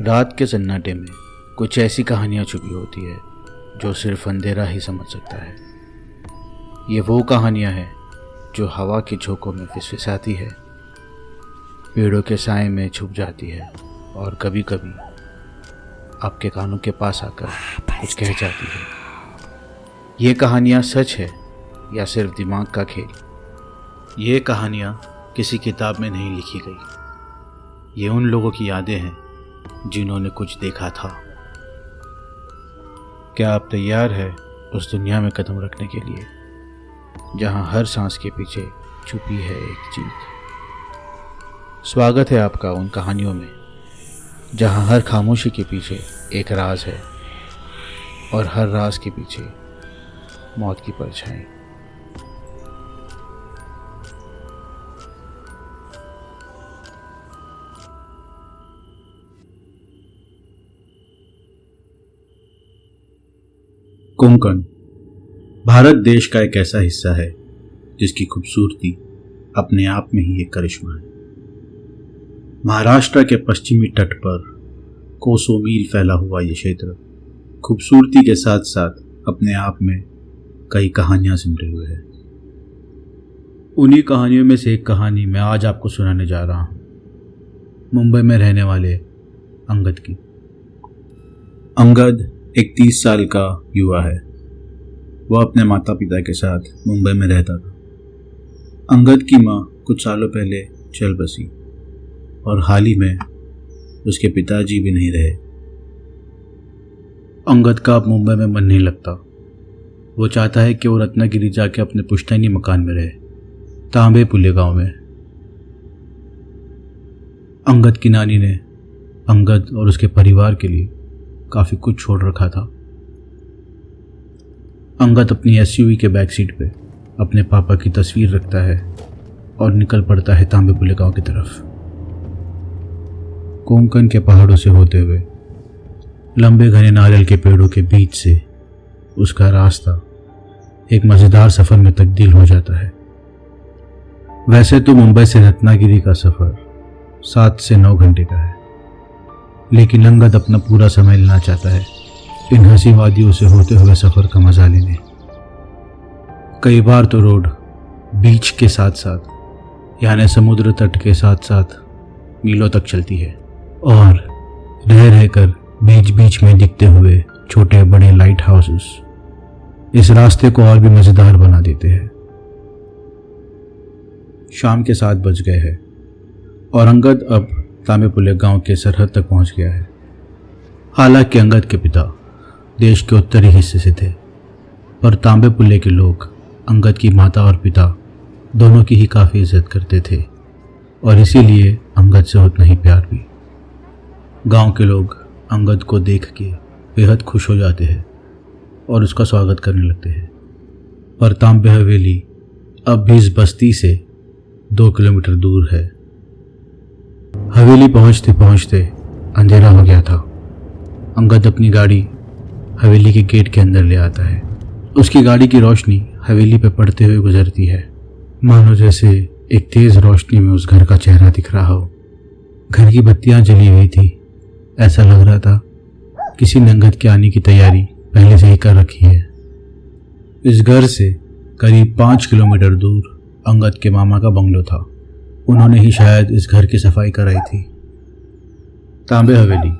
रात के सन्नाटे में कुछ ऐसी कहानियाँ छुपी होती है जो सिर्फ अंधेरा ही समझ सकता है। ये वो कहानियाँ हैं जो हवा की झोंकों में फिसफिसाती है, पेड़ों के साए में छुप जाती है और कभी कभी आपके कानों के पास आकर कुछ कह जाती है। ये कहानियाँ सच है या सिर्फ दिमाग का खेल? ये कहानियाँ किसी किताब में नहीं लिखी गई। ये उन लोगों की यादें हैं जिन्होंने कुछ देखा था। क्या आप तैयार हैं उस दुनिया में कदम रखने के लिए जहां हर सांस के पीछे छुपी है एक चीज? स्वागत है आपका उन कहानियों में जहां हर खामोशी के पीछे एक राज है और हर राज के पीछे मौत की परछाई। कोंकण भारत देश का एक ऐसा हिस्सा है जिसकी खूबसूरती अपने आप में ही एक करिश्मा है। महाराष्ट्र के पश्चिमी तट पर कोसों मील फैला हुआ ये क्षेत्र खूबसूरती के साथ साथ अपने आप में कई कहानियां सिमटे हुए है। उन्हीं कहानियों में से एक कहानी मैं आज आपको सुनाने जा रहा हूं, मुंबई में रहने वाले अंगद की। अंगद एक 30 साल का युवा है। वह अपने माता पिता के साथ मुंबई में रहता था। अंगद की मां कुछ सालों पहले चल बसी और हाल ही में उसके पिताजी भी नहीं रहे। अंगद का अब मुंबई में मन नहीं लगता। वो चाहता है कि वो रत्नागिरी जाके अपने पुश्तैनी मकान में रहे, तांबे पुले गांव में। अंगद की नानी ने अंगद और उसके परिवार के लिए काफी कुछ छोड़ रखा था। अंगद अपनी एसयूवी के बैक सीट पे अपने पापा की तस्वीर रखता है और निकल पड़ता है तांबे पुले गांव की तरफ। कोंकण के पहाड़ों से होते हुए लंबे घने नारियल के पेड़ों के बीच से उसका रास्ता एक मजेदार सफर में तब्दील हो जाता है। वैसे तो मुंबई से रत्नागिरी का सफर 7 से 9 घंटे का है, लेकिन अंगद अपना पूरा समय लेना चाहता है इन हंसी वादियों से होते हुए सफर का मजा लेने। कई बार तो रोड बीच के साथ साथ यानी समुद्र तट के साथ साथ मीलों तक चलती है और रह रहकर बीच बीच में दिखते हुए छोटे बड़े लाइट हाउसेस इस रास्ते को और भी मजेदार बना देते हैं। शाम के 7 बज गए हैं और अंगद अब तांबे पुले गांव के सरहद तक पहुंच गया है। हालांकि अंगद के पिता देश के उत्तरी हिस्से से थे, पर तांबे पुले के लोग अंगद की माता और पिता दोनों की ही काफ़ी इज्जत करते थे और इसीलिए अंगद से उतना ही प्यार भी। गांव के लोग अंगद को देख के बेहद खुश हो जाते हैं और उसका स्वागत करने लगते हैं। पर तांबे हवेली अब भी इस बस्ती से 2 किलोमीटर दूर है। हवेली पहुंचते पहुंचते अंधेरा हो गया था। अंगद अपनी गाड़ी हवेली के गेट के अंदर ले आता है। उसकी गाड़ी की रोशनी हवेली पे पड़ते हुए गुजरती है, मानो जैसे एक तेज रोशनी में उस घर का चेहरा दिख रहा हो। घर की बत्तियां जली हुई थी। ऐसा लग रहा था किसी ने अंगद के आने की तैयारी पहले से ही कर रखी है। इस घर से करीब 5 किलोमीटर दूर अंगद के मामा का बंगलो था। उन्होंने ही शायद इस घर की सफाई कराई थी। तांबे हवेली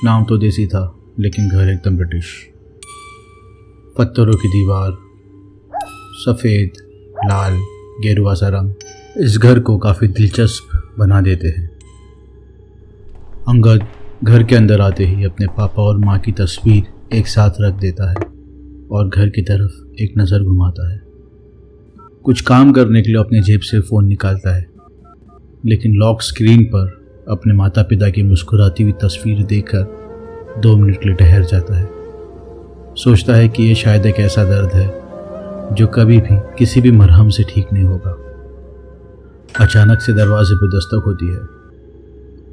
नाम तो देसी था, लेकिन घर एकदम ब्रिटिश। पत्थरों की दीवार, सफ़ेद, लाल, गेरुआ सा रंग इस घर को काफ़ी दिलचस्प बना देते हैं। अंगद घर के अंदर आते ही अपने पापा और माँ की तस्वीर एक साथ रख देता है और घर की तरफ एक नज़र घुमाता है। कुछ काम करने के लिए अपने जेब से फ़ोन निकालता है, लेकिन लॉक स्क्रीन पर अपने माता पिता की मुस्कुराती हुई तस्वीर देखकर 2 मिनट के लिए ठहर जाता है। सोचता है कि ये शायद एक ऐसा दर्द है जो कभी भी किसी भी मरहम से ठीक नहीं होगा। अचानक से दरवाजे पर दस्तक होती है।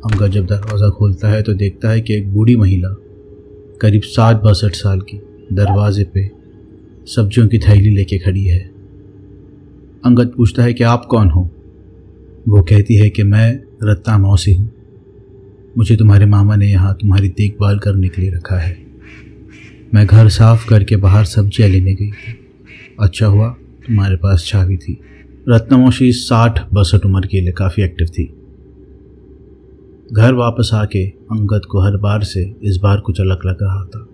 अंगद जब दरवाज़ा खोलता है तो देखता है कि एक बूढ़ी महिला करीब 60-62 साल की दरवाजे पे सब्जियों की थैली लेके खड़ी है। अंगद पूछता है कि आप कौन हो? वो कहती है कि मैं रत्ना मौसी हूँ। मुझे तुम्हारे मामा ने यहाँ तुम्हारी देखभाल करने के लिए रखा है। मैं घर साफ करके बाहर सब्जियाँ लेने गई थी। अच्छा हुआ तुम्हारे पास चाबी थी। रत्नमौशी 60-62 उम्र के लिए काफ़ी एक्टिव थी। घर वापस आके अंगद को हर बार से इस बार कुछ अलग लग रहा था।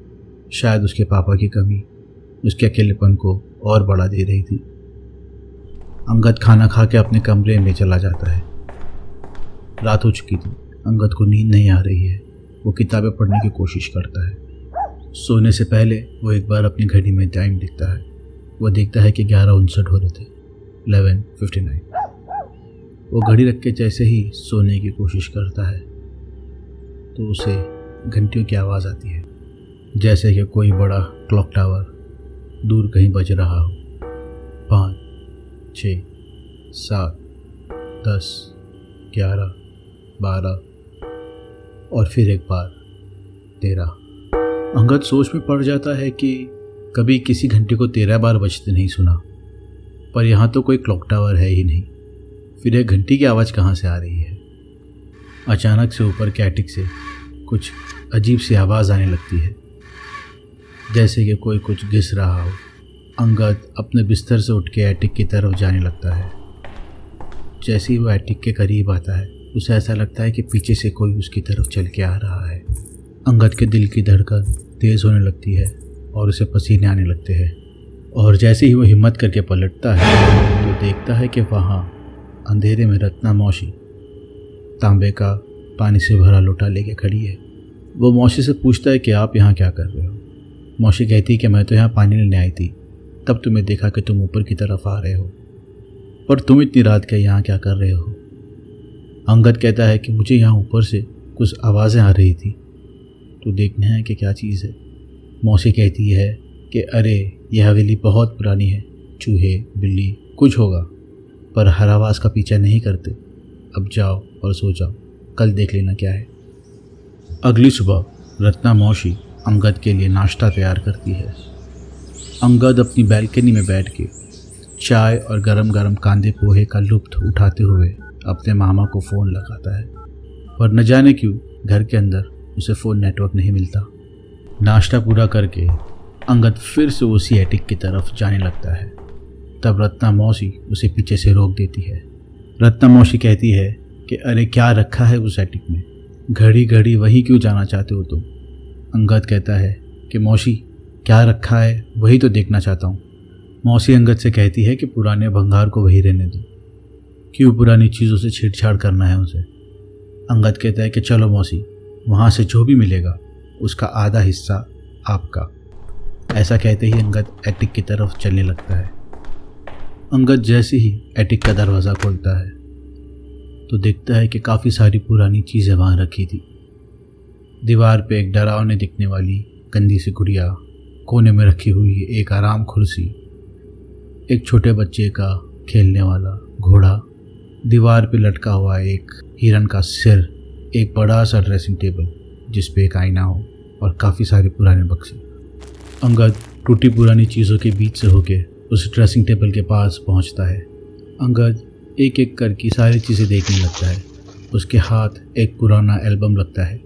शायद उसके पापा की कमी उसके अकेलेपन को और बढ़ा दे रही थी। अंगद खाना खा के अपने कमरे में चला जाता है। रात हो चुकी थी। अंगद को नींद नहीं आ रही है। वो किताबें पढ़ने की कोशिश करता है। सोने से पहले वो एक बार अपनी घड़ी में टाइम देखता है। वो देखता है कि 11:59 हो रहे थे, 11:59। वो घड़ी रख के जैसे ही सोने की कोशिश करता है तो उसे घंटियों की आवाज़ आती है, जैसे कि कोई बड़ा क्लॉक टावर दूर कहीं बज रहा हो। 5, 6, 7, 10, 11, 12 और फिर एक बार 13। अंगद सोच में पड़ जाता है कि कभी किसी घंटे को 13 बार बजते नहीं सुना, पर यहाँ तो कोई क्लॉक टावर है ही नहीं। फिर एक घंटी की आवाज़ कहाँ से आ रही है? अचानक से ऊपर के एटिक से कुछ अजीब सी आवाज़ आने लगती है, जैसे कि कोई कुछ घिस रहा हो। अंगद अपने बिस्तर से उठ के एटिक की तरफ जाने लगता है। जैसे ही वो एटिक के करीब आता है उसे ऐसा लगता है कि पीछे से कोई उसकी तरफ चल के आ रहा है। अंगद के दिल की धड़कन तेज़ होने लगती है और उसे पसीने आने लगते हैं। और जैसे ही वो हिम्मत करके पलटता है तो देखता है कि वहाँ अंधेरे में रत्ना मौसी तांबे का पानी से भरा लोटा लेके खड़ी है। वो मौसी से पूछता है कि आप यहाँ क्या कर रहे हो? मौसी कहती है कि मैं तो यहाँ पानी लेने आई थी, तब तुम्हें देखा कि तुम ऊपर की तरफ आ रहे हो, पर तुम इतनी रात के यहाँ क्या कर रहे हो? अंगद कहता है कि मुझे यहाँ ऊपर से कुछ आवाज़ें आ रही थी, तो देखना है कि क्या चीज़ है। मौसी कहती है कि अरे यह हवेली बहुत पुरानी है, चूहे बिल्ली कुछ होगा, पर हर आवाज़ का पीछा नहीं करते। अब जाओ और सो जाओ, कल देख लेना क्या है। अगली सुबह रत्ना मौसी अंगद के लिए नाश्ता तैयार करती है। अंगद अपनी बैल्कनी में बैठ के चाय और गरम गरम कांदे पोहे का लुत्फ़ उठाते हुए अपने मामा को फ़ोन लगाता है, पर न जाने क्यों घर के अंदर उसे फ़ोन नेटवर्क नहीं मिलता। नाश्ता पूरा करके अंगद फिर से उसी एटिक की तरफ जाने लगता है। तब रत्ना मौसी उसे पीछे से रोक देती है। रत्ना मौसी कहती है कि अरे क्या रखा है उस एटिक में, घड़ी घड़ी वही क्यों जाना चाहते हो तुम? अंगद कहता है कि मौसी क्या रखा है वही तो देखना चाहता हूँ। मौसी अंगद से कहती है कि पुराने भंगार को वही रहने दो, क्यों पुरानी चीज़ों से छेड़छाड़ करना है उसे। अंगद कहता है कि चलो मौसी, वहाँ से जो भी मिलेगा उसका आधा हिस्सा आपका। ऐसा कहते ही अंगद एटिक की तरफ चलने लगता है। अंगद जैसे ही एटिक का दरवाज़ा खोलता है तो देखता है कि काफ़ी सारी पुरानी चीज़ें वहाँ रखी थी। दीवार पे एक डरावने दिखने वाली गंदी सी गुड़िया, कोने में रखी हुई एक आराम कुर्सी, एक छोटे बच्चे का खेलने वाला घोड़ा, दीवार पे लटका हुआ एक हिरन का सिर, एक बड़ा सा ड्रेसिंग टेबल जिस पे एक आईना हो और काफ़ी सारे पुराने बक्से। अंगद टूटी पुरानी चीज़ों के बीच से होके उस ड्रेसिंग टेबल के पास पहुंचता है। अंगद एक एक करके सारी चीज़ें देखने लगता है। उसके हाथ एक पुराना एल्बम लगता है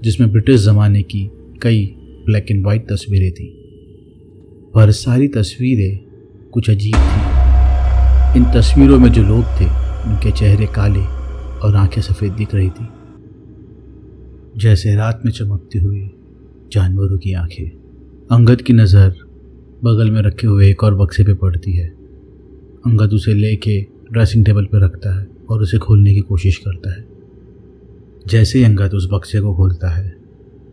जिसमें ब्रिटिश ज़माने की कई ब्लैक एंड वाइट तस्वीरें थी, पर सारी तस्वीरें कुछ अजीब थी। इन तस्वीरों में जो लोग थे उनके चेहरे काले और आंखें सफ़ेद दिख रही थी, जैसे रात में चमकती हुई जानवरों की आंखें। अंगद की नज़र बगल में रखे हुए एक और बक्से पे पड़ती है। अंगद उसे लेके ड्रेसिंग टेबल पर रखता है और उसे खोलने की कोशिश करता है। जैसे ही अंगद उस बक्से को खोलता है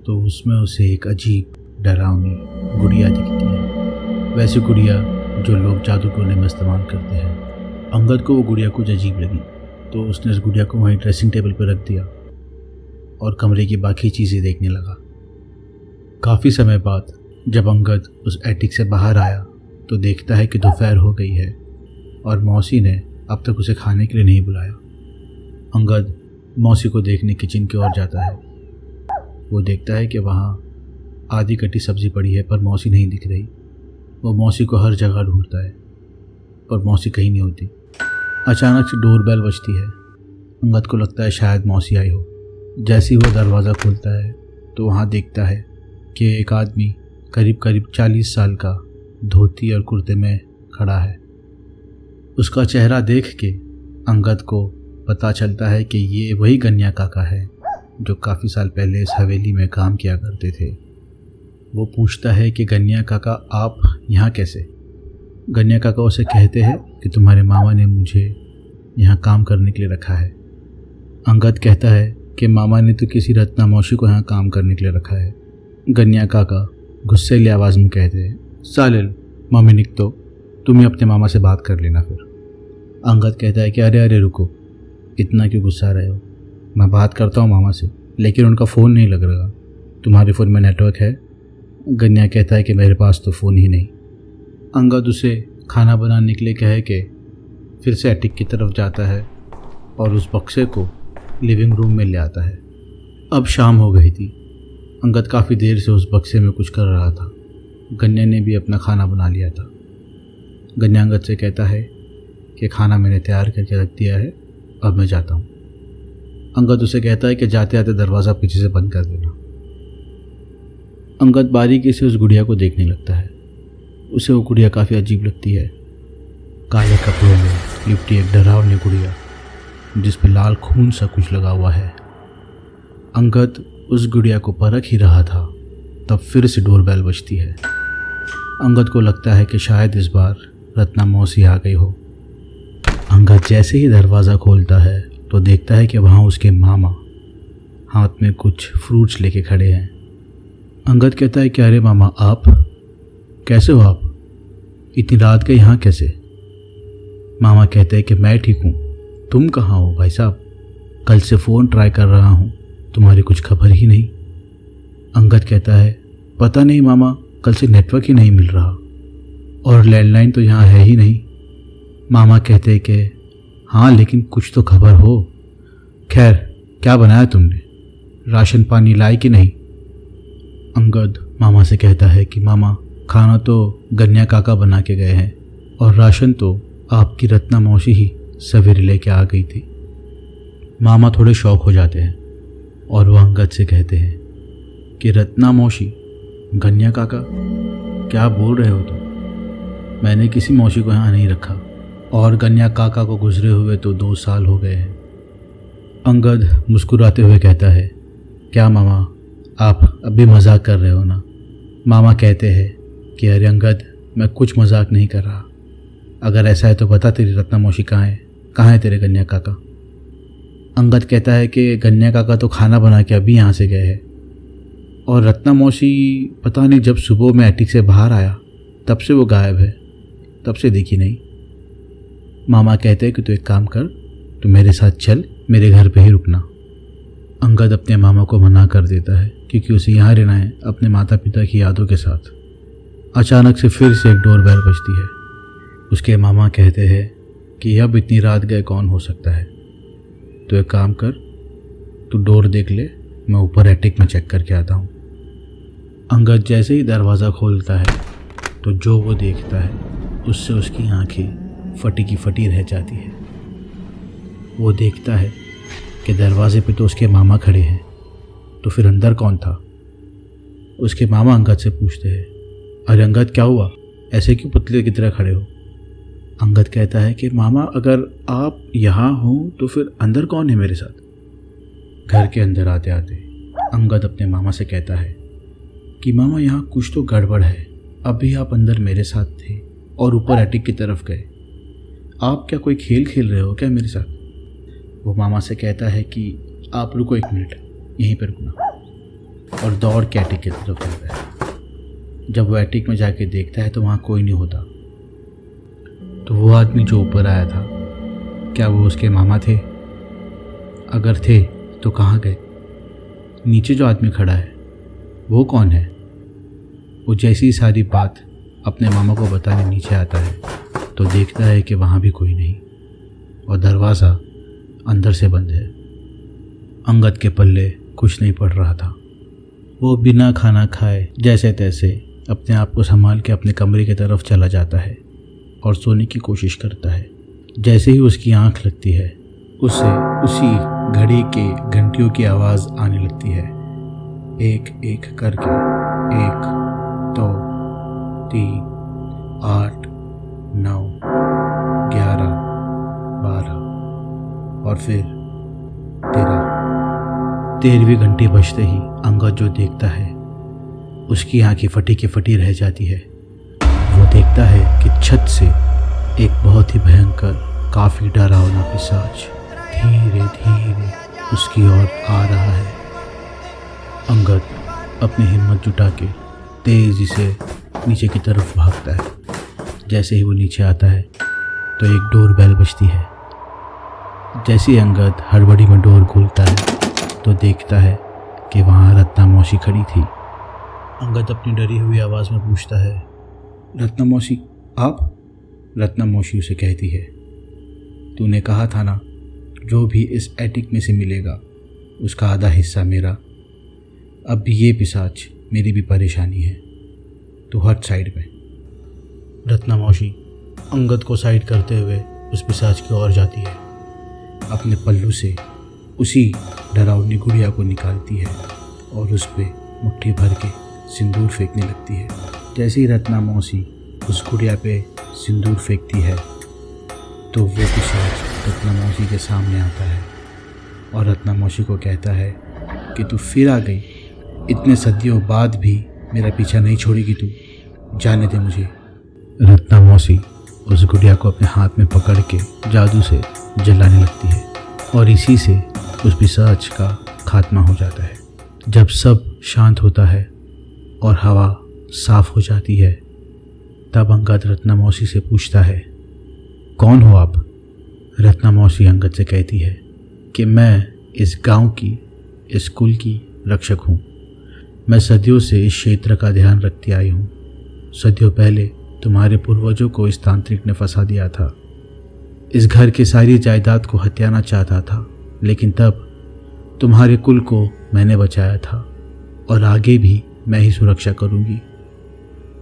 तो उसमें उसे एक अजीब डरावनी गुड़िया दिखती है, वैसी गुड़िया जो लोग जादू टोने में इस्तेमाल करते हैं। अंगद को वो गुड़िया कुछ अजीब लगी तो उसने उस गुड़िया को वहीं ड्रेसिंग टेबल पर रख दिया और कमरे की बाकी चीज़ें देखने लगा। काफ़ी समय बाद जब अंगद उस एटिक से बाहर आया तो देखता है कि दोपहर हो गई है और मौसी ने अब तक उसे खाने के लिए नहीं बुलाया। अंगद मौसी को देखने किचन की ओर जाता है। वो देखता है कि वहाँ आधी कटी सब्ज़ी पड़ी है पर मौसी नहीं दिख रही। वो मौसी को हर जगह ढूंढता है पर मौसी कहीं नहीं होती। अचानक से डोरबेल बजती है। अंगद को लगता है शायद मौसी आई हो। जैसे ही वो दरवाज़ा खोलता है तो वहाँ देखता है कि एक आदमी करीब करीब 40 साल का धोती और कुर्ते में खड़ा है। उसका चेहरा देख के अंगद को पता चलता है कि ये वही गन्या काका है जो काफ़ी साल पहले इस हवेली में काम किया करते थे। वो पूछता है कि गन्या काका आप यहाँ कैसे? गन्या काका उसे कहते हैं कि तुम्हारे मामा ने मुझे यहाँ काम करने के लिए रखा है। अंगद कहता है कि मामा ने तो किसी रत्ना मौसी को यहाँ काम करने के लिए रखा है। गन्या काका गुस्सैली आवाज़ में कहते हैं, सालिल मम्मी निक तो तुम्हें अपने मामा से बात कर लेना। फिर अंगद कहता है कि अरे अरे रुको, इतना क्यों गुस्सा रहे हो, मैं बात करता हूँ मामा से, लेकिन उनका फ़ोन नहीं लग रहा। तुम्हारे फ़ोन में नेटवर्क है? गन्या कहता है कि मेरे पास तो फ़ोन ही नहीं। अंगद उसे खाना बनाने के लिए कहे कि फिर से एटिक की तरफ जाता है और उस बक्से को लिविंग रूम में ले आता है। अब शाम हो गई थी। अंगद काफ़ी देर से उस बक्से में कुछ कर रहा था। गन्या ने भी अपना खाना बना लिया था। गन्या अंगद से कहता है कि खाना मैंने तैयार करके रख दिया है, अब मैं जाता हूँ। अंगद उसे कहता है कि जाते आते दरवाज़ा पीछे से बंद कर देना। अंगद बारीकी से उस गुड़िया को देखने लगता है। उसे वो गुड़िया काफ़ी अजीब लगती है। काले कपड़ों में लिपटी एक डरावनी गुड़िया जिस पे लाल खून सा कुछ लगा हुआ है। अंगद उस गुड़िया को परख ही रहा था, तब फिर से डोरबेल बजती है। अंगद को लगता है कि शायद इस बार रत्ना मौसी आ गई हो। अंगद जैसे ही दरवाज़ा खोलता है तो देखता है कि वहाँ उसके मामा हाथ में कुछ फ्रूट्स लेके खड़े हैं। अंगद कहता है कि अरे मामा, आप कैसे हो? आप इतनी रात के यहाँ कैसे? मामा कहते हैं कि मैं ठीक हूँ, तुम कहाँ हो भाई साहब? कल से फ़ोन ट्राई कर रहा हूँ, तुम्हारी कुछ खबर ही नहीं। अंगद कहता है पता नहीं मामा, कल से नेटवर्क ही नहीं मिल रहा और लैंडलाइन तो यहाँ है ही नहीं। मामा कहते हैं कि हाँ, लेकिन कुछ तो खबर हो। खैर, क्या बनाया तुमने? राशन पानी लाए कि नहीं? अंगद मामा से कहता है कि मामा, खाना तो गन्या काका बना के गए हैं और राशन तो आपकी रत्ना मौसी ही सवेरे लेके आ गई थी। मामा थोड़े शौक हो जाते हैं और वो अंगद से कहते हैं कि रत्ना मौसी, गन्या काका, क्या बोल रहे हो तुम? मैंने किसी मौसी को यहाँ नहीं रखा और गन्या काका को गुजरे हुए तो 2 साल हो गए हैं। अंगद मुस्कुराते हुए कहता है, क्या मामा, आप अभी मजाक कर रहे हो ना? मामा कहते हैं कि अरे अंगद, मैं कुछ मजाक नहीं कर रहा। अगर ऐसा है तो बता, तेरी रत्ना मौसी कहाँ है? कहाँ है तेरे गन्या काका? अंगद कहता है कि गन्या काका तो खाना बना के अभी यहाँ से गए हैं और रत्ना मौसी पता नहीं, जब सुबह मैं एटिक से बाहर आया तब से वो गायब है, तब से दिखी नहीं। मामा कहते हैं कि तू एक काम कर, तू मेरे साथ चल, मेरे घर पे ही रुकना। अंगद अपने मामा को मना कर देता है क्योंकि उसे यहाँ रहना है अपने माता पिता की यादों के साथ। अचानक से फिर से एक डोरबेल बजती है। उसके मामा कहते हैं कि अब इतनी रात गए कौन हो सकता है, तो एक काम कर, तू डोर देख ले, मैं ऊपर एटिक में चेक करके आता हूँ। अंगद जैसे ही दरवाज़ा खोलता है तो जो वो देखता है उससे उसकी आंखें फटी की फटी रह जाती है। वो देखता है कि दरवाजे पे तो उसके मामा खड़े हैं, तो फिर अंदर कौन था? उसके मामा अंगद से पूछते हैं, अरे अंगद, क्या हुआ? ऐसे क्यों पुतले की तरह खड़े हो? अंगद कहता है कि मामा, अगर आप यहाँ हो तो फिर अंदर कौन है मेरे साथ? घर के अंदर आते आते अंगद अपने मामा से कहता है कि मामा, यहाँ कुछ तो गड़बड़ है। अभी आप अंदर मेरे साथ थे और ऊपर एटिक की तरफ गए। आप क्या कोई खेल खेल रहे हो क्या मेरे साथ? वो मामा से कहता है कि आप रुको 1 मिनट, यहीं पर रुकना, और दौड़ के एटिक की तरफ जाता है। जब वो एटिक में जाके देखता है तो वहाँ कोई नहीं होता। तो वो आदमी जो ऊपर आया था, क्या वो उसके मामा थे? अगर थे तो कहाँ गए? नीचे जो आदमी खड़ा है वो कौन है? वो जैसी सारी बात अपने मामा को बताने नीचे आता है तो देखता है कि वहाँ भी कोई नहीं और दरवाज़ा अंदर से बंद है। अंगद के पल्ले कुछ नहीं पड़ रहा था। वो बिना खाना खाए जैसे तैसे अपने आप को संभाल के अपने कमरे की तरफ चला जाता है और सोने की कोशिश करता है। जैसे ही उसकी आंख लगती है, उसे उसी घड़ी के घंटियों की आवाज़ आने लगती है, एक एक करके। 1, 2, 3, 8, 9, 11, 12 और फिर 13वीं घंटी बजते ही अंगद जो देखता है उसकी आंखें फटी की फटी रह जाती है। वो देखता है कि छत से एक बहुत ही भयंकर, काफ़ी डरावना पिशाच धीरे धीरे उसकी ओर आ रहा है। अंगद अपनी हिम्मत जुटा के तेज़ी से नीचे की तरफ भागता है। जैसे ही वो नीचे आता है तो एक डोर बेल बजती है। जैसे ही अंगद हड़बड़ी में डोर खोलता है तो देखता है कि वहाँ रत्ना मौसी खड़ी थी। अंगद अपनी डरी हुई आवाज़ में पूछता है, रत्ना मौसी आप? रत्ना मौसी उसे कहती है, तूने कहा था ना, जो भी इस एटिक में से मिलेगा उसका आधा हिस्सा मेरा। अब भी ये पिशाच मेरी भी परेशानी है, तो हट साइड में। रत्ना मौसी अंगद को साइड करते हुए उस पिशाच की ओर जाती है। अपने पल्लू से उसी डरावनी गुड़िया को निकालती है और उस पर मुट्ठी भर के सिंदूर फेंकने लगती है। जैसे ही रत्ना मौसी उस गुड़िया पे सिंदूर फेंकती है तो वो पिशाच रत्ना मौसी के सामने आता है और रत्ना मौसी को कहता है कि तू फिर आ गई, इतने सदियों बाद भी मेरा पीछा नहीं छोड़ेगी तू, जाने दे मुझे। रत्ना मौसी उस गुड़िया को अपने हाथ में पकड़ के जादू से जलाने लगती है और इसी से उस पिशाच का खात्मा हो जाता है। जब सब शांत होता है और हवा साफ हो जाती है तब अंगद रत्ना मौसी से पूछता है, कौन हो आप? रत्ना मौसी अंगद से कहती है कि मैं इस गांव की, इस कुल की रक्षक हूँ। मैं सदियों से इस क्षेत्र का ध्यान रखती आई हूँ। सदियों पहले तुम्हारे पूर्वजों को इस तांत्रिक ने फंसा दिया था। इस घर की सारी जायदाद को हथियाना चाहता था, लेकिन तब तुम्हारे कुल को मैंने बचाया था और आगे भी मैं ही सुरक्षा करूँगी।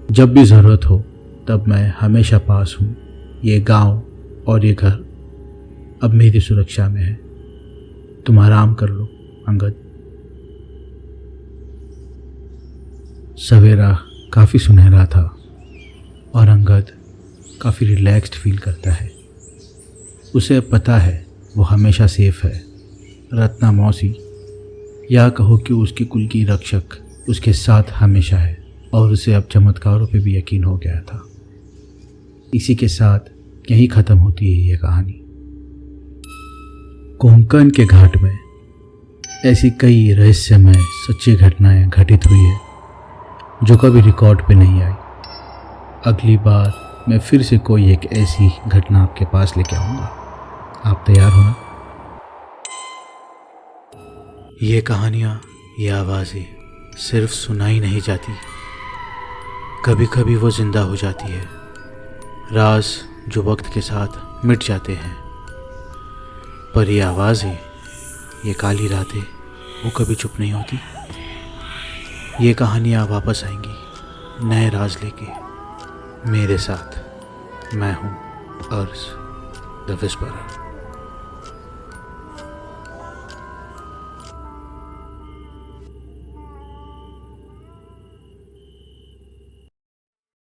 जब भी ज़रूरत हो तब मैं हमेशा पास हूँ। ये गांव और ये घर अब मेरी सुरक्षा में है। तुम आराम कर लो अंगद। सवेरा काफ़ी सुनहरा था और अंगद काफ़ी रिलैक्स्ड फील करता है। उसे अब पता है वो हमेशा सेफ है। रत्ना मौसी, या कहो कि उसके कुल की रक्षक उसके साथ हमेशा है और उसे अब चमत्कारों पे भी यकीन हो गया था। इसी के साथ यहीं ख़त्म होती है ये कहानी। कोंकण के घाट में ऐसी कई रहस्यमय सच्ची घटनाएं घटित हुई है जो कभी रिकॉर्ड पे नहीं आई। अगली बार मैं फिर से कोई एक ऐसी घटना आपके पास लेके आऊँगा। आप तैयार हो ना? ये कहानियाँ, ये आवाज़ें सिर्फ सुनाई नहीं जाती, कभी कभी वो जिंदा हो जाती है। राज जो वक्त के साथ मिट जाते हैं, पर ये आवाज़ें, ये काली रातें, वो कभी चुप नहीं होती। ये कहानियाँ वापस आएंगी नए राज लेके। मेरे साथ मैं हूँ अर्ज द विस्परर।